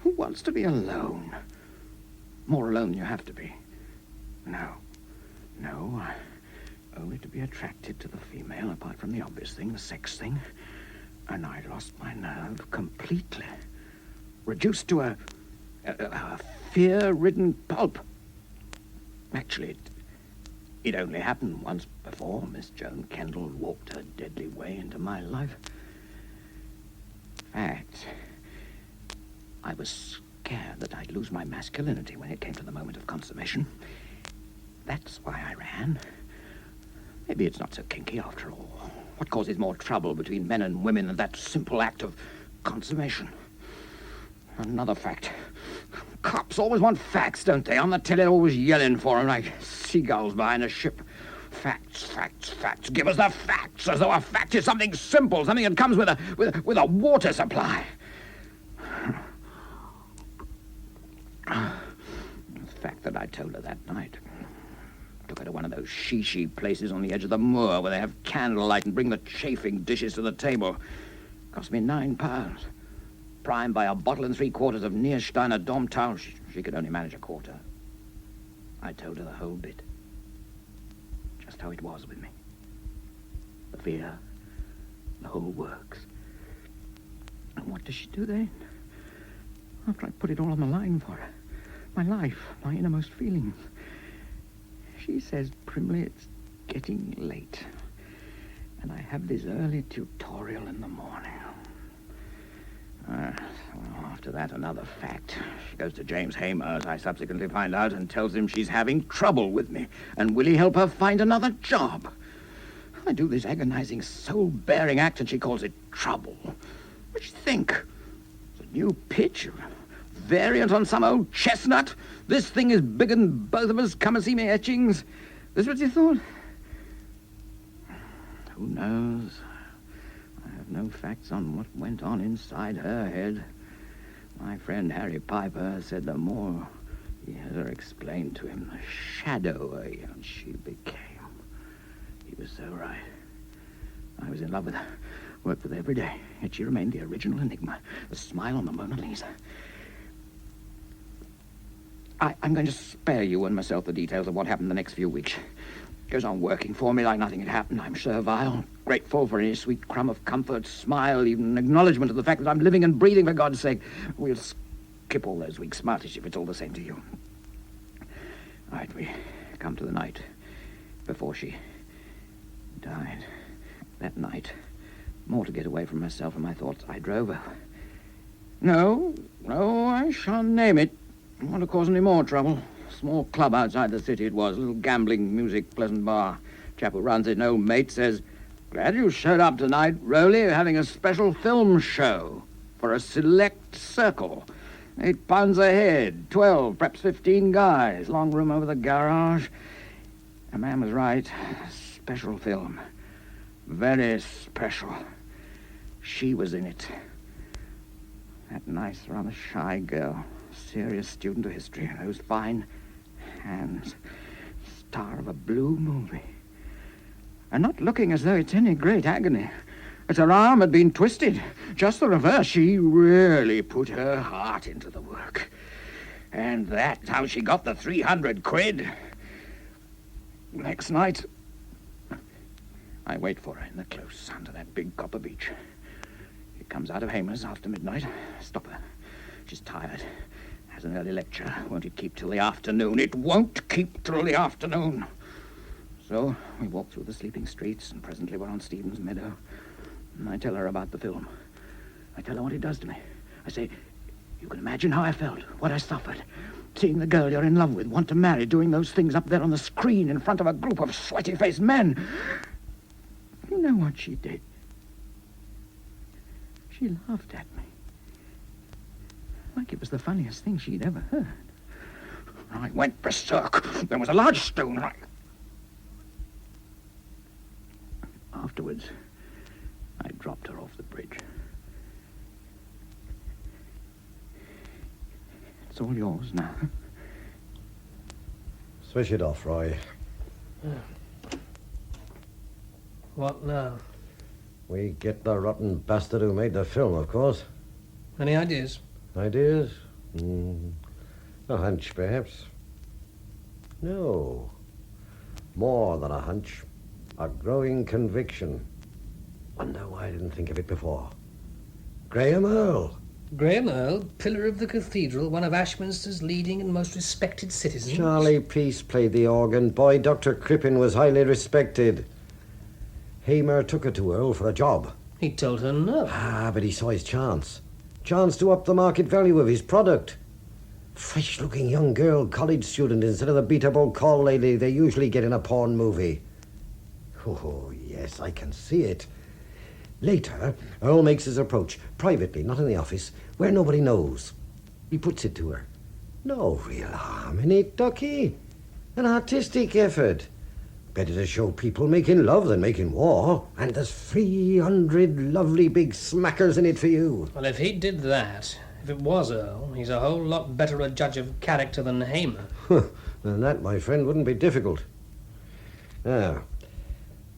Who wants to be alone? More alone than you have to be. No, only to be attracted to the female, apart from the obvious thing, the sex thing. And I lost my nerve completely. Reduced to a fear-ridden pulp. Actually, it only happened once before. Miss Joan Kendal walked her deadly way into my life. In fact, I was scared that I'd lose my masculinity when it came to the moment of consummation. That's why I ran. Maybe it's not so kinky after all. What causes more trouble between men and women than that simple act of consummation? Another fact. Cops always want facts, don't they? On the telly, they're always yelling for them like seagulls behind a ship. Facts, facts, facts. Give us the facts, as though a fact is something simple, something that comes with a water supply. The fact that I told her that night. Took her to one of those she places on the edge of the moor where they have candlelight and bring the chafing dishes to the table. Cost me £9. Primed by a bottle and 3/4 of Niersteiner Domtal. She could only manage a quarter. I told her the whole bit. Just how it was with me. The fear, the whole works. And what does she do then? After I put it all on the line for her, my life, my innermost feelings, she says primly it's getting late, and I have this early tutorial in the morning. Well, after that, another fact. She goes to James Hamer, as I subsequently find out, and tells him she's having trouble with me, and will he help her find another job? I do this agonizing, soul-bearing act, and she calls it trouble. What do you think? It's a new pitch, a variant on some old chestnut? This thing is bigger than both of us. Come and see me etchings. This what you thought? Who knows? I have no facts on what went on inside her head. My friend Harry Piper said the more he had her explain to him, the shadower she became. He was so right. I was in love with her, worked with her every day, yet she remained the original enigma, the smile on the Mona Lisa. I'm going to spare you and myself the details of what happened the next few weeks. Goes on working for me like nothing had happened. I'm servile, grateful for any sweet crumb of comfort, smile, even an acknowledgement of the fact that I'm living and breathing, for God's sake. We'll skip all those weeks, smartish, if it's all the same to you. All right, we come to the night before she died. That night, more to get away from myself and my thoughts, I drove her. No, I shan't name it. I don't want to cause any more trouble. Small club outside the city it was. A little gambling, music, pleasant bar. Chap who runs it, an old mate, says, "Glad you showed up tonight, Rowley. Having a special film show for a select circle. £8 a head, 12, perhaps 15 guys. Long room over the garage." A man was right. Special film. Very special. She was in it. That nice, rather shy girl. Serious student of history. Those fine hands. Star of a blue movie. And not looking as though it's any great agony. As her arm had been twisted. Just the reverse. She really put her heart into the work. And that's how she got the 300 quid. Next night, I wait for her in the close under that big copper beech. She comes out of Hamer's after midnight. Stop her. She's tired. Has an early lecture. Won't it keep till the afternoon? It won't keep till the afternoon. So we walk through the sleeping streets, and presently we're on Stephen's Meadow. And I tell her about the film. I tell her what it does to me. I say, you can imagine how I felt, what I suffered. seeing the girl you're in love with want to marry doing those things up there on the screen in front of a group of sweaty-faced men. You know what she did? She laughed at me. Like it was the funniest thing she'd ever heard. I went berserk. There was a large stone right. Afterwards, I dropped her off the bridge. It's all yours now. Swish it off, Roy. What now? We get the rotten bastard who made the film, of course. Any ideas? Ideas? A hunch, perhaps. No. More than a hunch. A growing conviction. Wonder why I didn't think of it before. Graham Earle. Graham Earle, pillar of the cathedral, one of Ashminster's leading and most respected citizens. Charlie Peace played the organ. Boy, Dr. Crippen was highly respected. Hamer took her to Earle for a job. He told her no. But he saw his chance. Chance to up the market value of his product. Fresh-looking young girl, college student, instead of the beat-up old call lady they usually get in a porn movie. Oh, yes, I can see it. Later, Earle makes his approach, privately, not in the office, where nobody knows. He puts it to her. No real harm in it, Ducky. An artistic effort. Better to show people making love than making war. And there's 300 lovely big smackers in it for you. Well, if he did that, if it was Earle, he's a whole lot better a judge of character than Hamer. Then that, my friend, wouldn't be difficult. Now,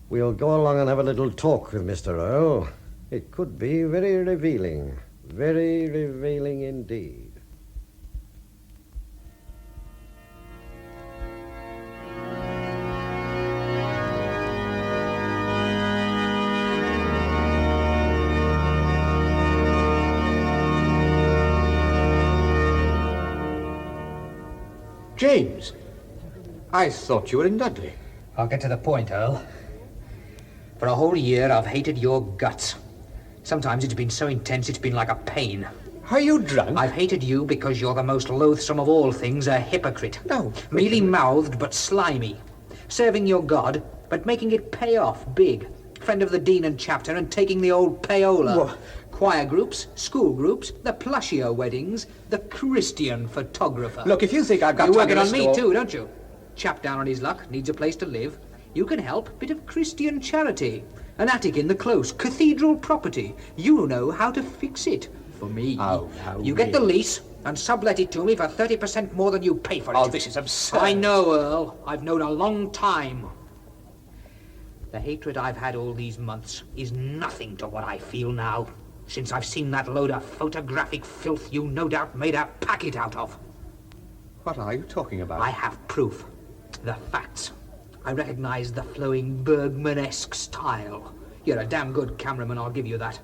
we'll go along and have a little talk with Mr. Earle. It could be very revealing. Very revealing indeed. James, I thought you were in Dudley. I'll get to the point, Earle. For a whole year, I've hated your guts. Sometimes it's been so intense, it's been like a pain. Are you drunk? I've hated you because you're the most loathsome of all things, a hypocrite. No. Mealy-mouthed but slimy. Serving your God, but making it pay off big. Friend of the dean and chapter and taking the old payola. What? Choir groups, school groups, the Plushio weddings, the Christian photographer. Look, if you think I've got You're time working to on me restore- too, don't you? Chap down on his luck, needs a place to live. You can help. Bit of Christian charity. An attic in the close. Cathedral property. You know how to fix it. For me. Oh, You get the lease and sublet it to me for 30% more than you pay for it. Oh, this is absurd. I know, Earle. I've known a long time. The hatred I've had all these months is nothing to what I feel now. Since I've seen that load of photographic filth you no doubt made a packet out of. What are you talking about? I have proof. The facts. I recognize the flowing Bergman-esque style. You're a damn good cameraman, I'll give you that.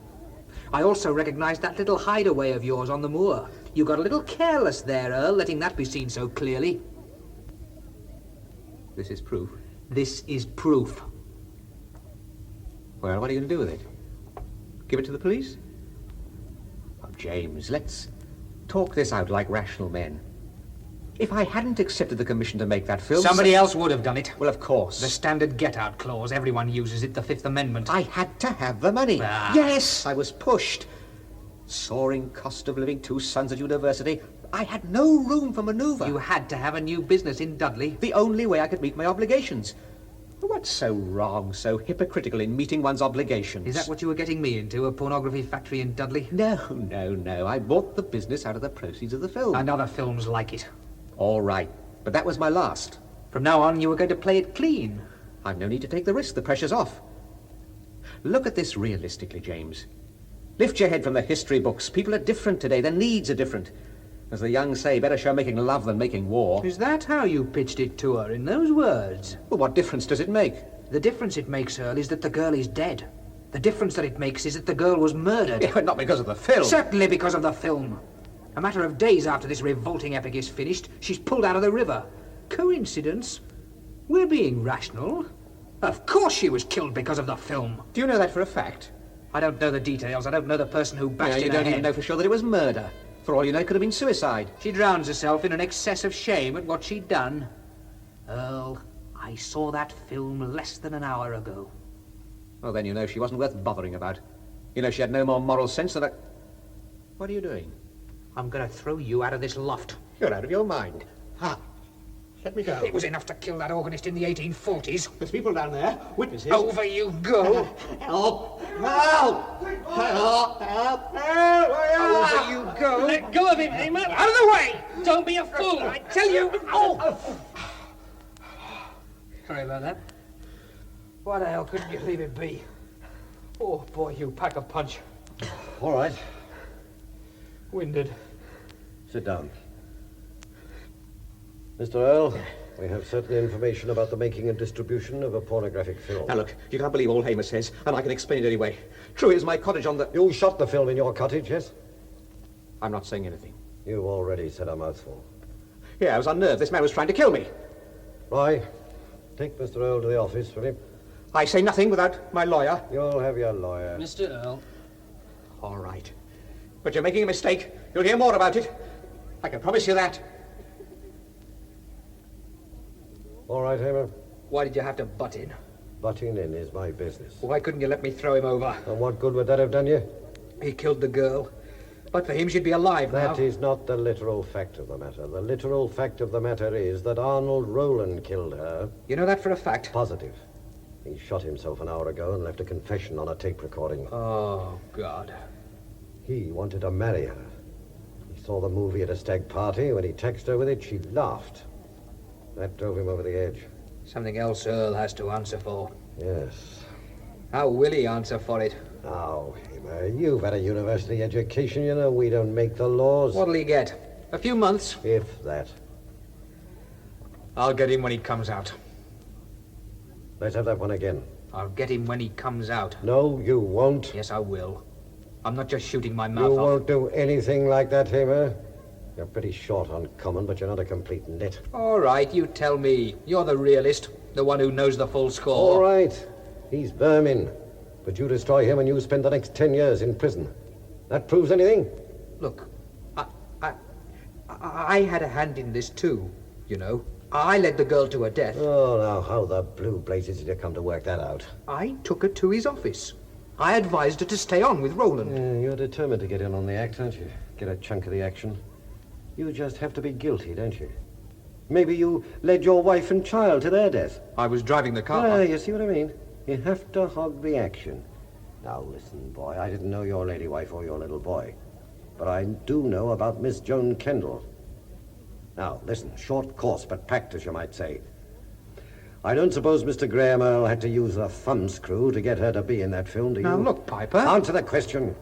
I also recognize that little hideaway of yours on the moor. You got a little careless there, Earle, letting that be seen so clearly. This is proof. This is proof. Well, what are you going to do with it? Give it to the police? Oh, James, let's talk this out like rational men. If I hadn't accepted the commission to make that film... Somebody else would have done it. Well, of course. The standard get-out clause. Everyone uses it, the Fifth Amendment. I had to have the money. Ah. Yes, I was pushed. Soaring cost of living, 2 sons at university. I had no room for maneuver. You had to have a new business in Dudley. The only way I could meet my obligations. What's so wrong, so hypocritical in meeting one's obligations? Is that what you were getting me into, a pornography factory in Dudley? No. I bought the business out of the proceeds of the film. And other films like it. All right, but that was my last. From now on, you were going to play it clean. I've no need to take the risk. The pressure's off. Look at this realistically, James. Lift your head from the history books. People are different today. Their needs are different. As the young say, better show making love than making war. Is that how you pitched it to her, in those words? Well, what difference does it make? The difference it makes, Earle, is that the girl is dead. The difference that it makes is that the girl was murdered. Yeah, but not because of the film. Certainly because of the film. A matter of days after this revolting epic is finished, she's pulled out of the river. Coincidence? We're being rational. Of course she was killed because of the film. Do you know that for a fact? I don't know the details. I don't know the person who bashed You in her don't even head. know for sure that it was murder. For all you know, it could have been suicide. She drowns herself in an excess of shame at what she'd done. Earle, I saw that film less than an hour ago. Well, then you know she wasn't worth bothering about. You know she had no more moral sense than a... What are you doing? I'm going to throw you out of this loft. You're out of your mind. Ah, let me go. It was enough to kill that organist in the 1840s. There's people down there, witnesses. Over you go. Help! Help! Help! Help! Over you go. Let go of him, Hamer. Out of the way! Don't be a fool, I tell you. Oh! Sorry about that. Why the hell couldn't you leave it be? Oh, boy, you pack a punch. All right. Winded. Sit down. Mr. Earle, we have certain information about the making and distribution of a pornographic film. Now look, you can't believe all Hamer says, and I can explain it anyway. True is my cottage on the... You shot the film in your cottage, yes? I'm not saying anything. You've already said a mouthful. Yeah, I was unnerved. This man was trying to kill me. Roy, take Mr. Earle to the office, will you? I say nothing without my lawyer. You'll have your lawyer. Mr. Earle. All right. But you're making a mistake. You'll hear more about it. I can promise you that. All right, Hamer. Why did you have to butt in? Butting in is my business. Why couldn't you let me throw him over? And what good would that have done you? He killed the girl. But for him, she'd be alive now. That is not the literal fact of the matter. The literal fact of the matter is that Arnold Roland killed her. You know that for a fact? Positive. He shot himself an hour ago and left a confession on a tape recording. Oh, God. He wanted to marry her. He saw the movie at a stag party. When he texted her with it, she laughed. That drove him over the edge. Something else Earle has to answer for. Yes. How will he answer for it? Now, Hamer, you've had a university education. You know we don't make the laws. What'll he get? A few months? If that. I'll get him when he comes out. Let's have that one again. I'll get him when he comes out. No, you won't. Yes, I will. I'm not just shooting my mouth You off. won't do anything like that, Hamer. You're pretty short on common, but you're not a complete nit. All right, you tell me. You're the realist, the one who knows the full score. All right. He's vermin. But you destroy him and you spend the next 10 years in prison. That proves anything? Look, I had a hand in this too, you know. I led the girl to her death. Oh, now, how the blue blazes did you come to work that out? I took her to his office. I advised her to stay on with Roland. Yeah, you're determined to get in on the act, aren't you? Get a chunk of the action. You just have to be guilty, don't you? Maybe you led your wife and child to their death. I was driving the car. Ah, you see what I mean? You have to hog the action. Now, listen, boy, I didn't know your lady wife or your little boy. But I do know about Miss Joan Kendal. Now, listen, short course, but packed, as you might say. I don't suppose Mr. Graham Earle had to use a thumbscrew to get her to be in that film, do you? Now, look, Piper. Answer the question.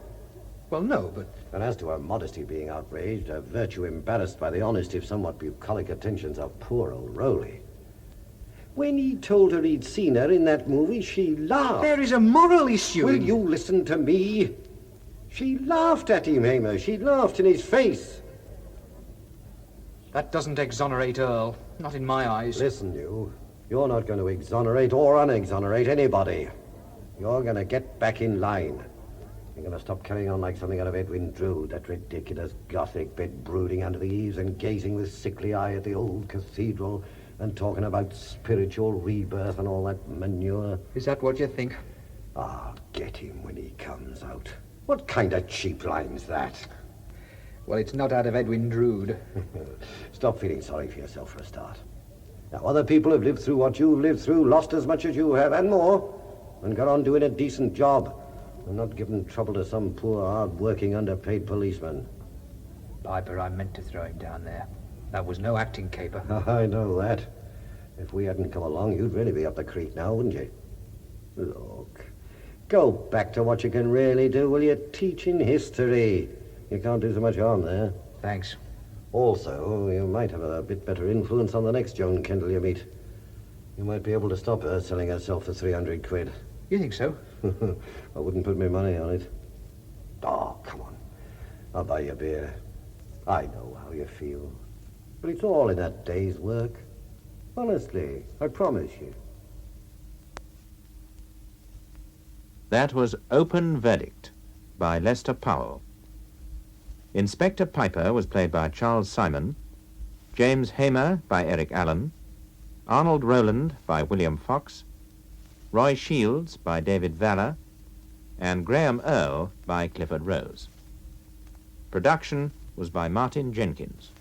Well, no, but... And as to her modesty being outraged, her virtue embarrassed by the honest if somewhat bucolic attentions of poor old Rowley. When he told her he'd seen her in that movie, she laughed. There is a moral issue. Will you listen to me? She laughed at him, Hamer. She laughed in his face. That doesn't exonerate Earle. Not in my eyes. Listen, you. You're not going to exonerate or unexonerate anybody. You're going to get back in line. You're going to stop carrying on like something out of Edwin Drood, that ridiculous Gothic bit brooding under the eaves and gazing with sickly eye at the old cathedral and talking about spiritual rebirth and all that manure. Is that what you think? I'll get him when he comes out. What kind of cheap line's that? Well, it's not out of Edwin Drood. Stop feeling sorry for yourself for a start. Now, other people have lived through what you've lived through, lost as much as you have, and more, and got on doing a decent job, and not giving trouble to some poor, hard-working, underpaid policeman. Piper, I meant to throw him down there. That was no acting caper. I know that. If we hadn't come along, you'd really be up the creek now, wouldn't you? Look, go back to what you can really do, will you? Teaching history. You can't do so much harm there. Thanks. Also, you might have a bit better influence on the next Joan Kendal you meet. You might be able to stop her selling herself for 300 quid. You think so? I wouldn't put my money on it. Oh, come on. I'll buy you a beer. I know how you feel. But it's all in that day's work. Honestly, I promise you. That was Open Verdict by Lester Powell. Inspector Piper was played by Charles Simon, James Hamer by Eric Allen, Arnold Roland by William Fox, Roy Shields by David Valla, and Graham Earle by Clifford Rose. Production was by Martin Jenkins.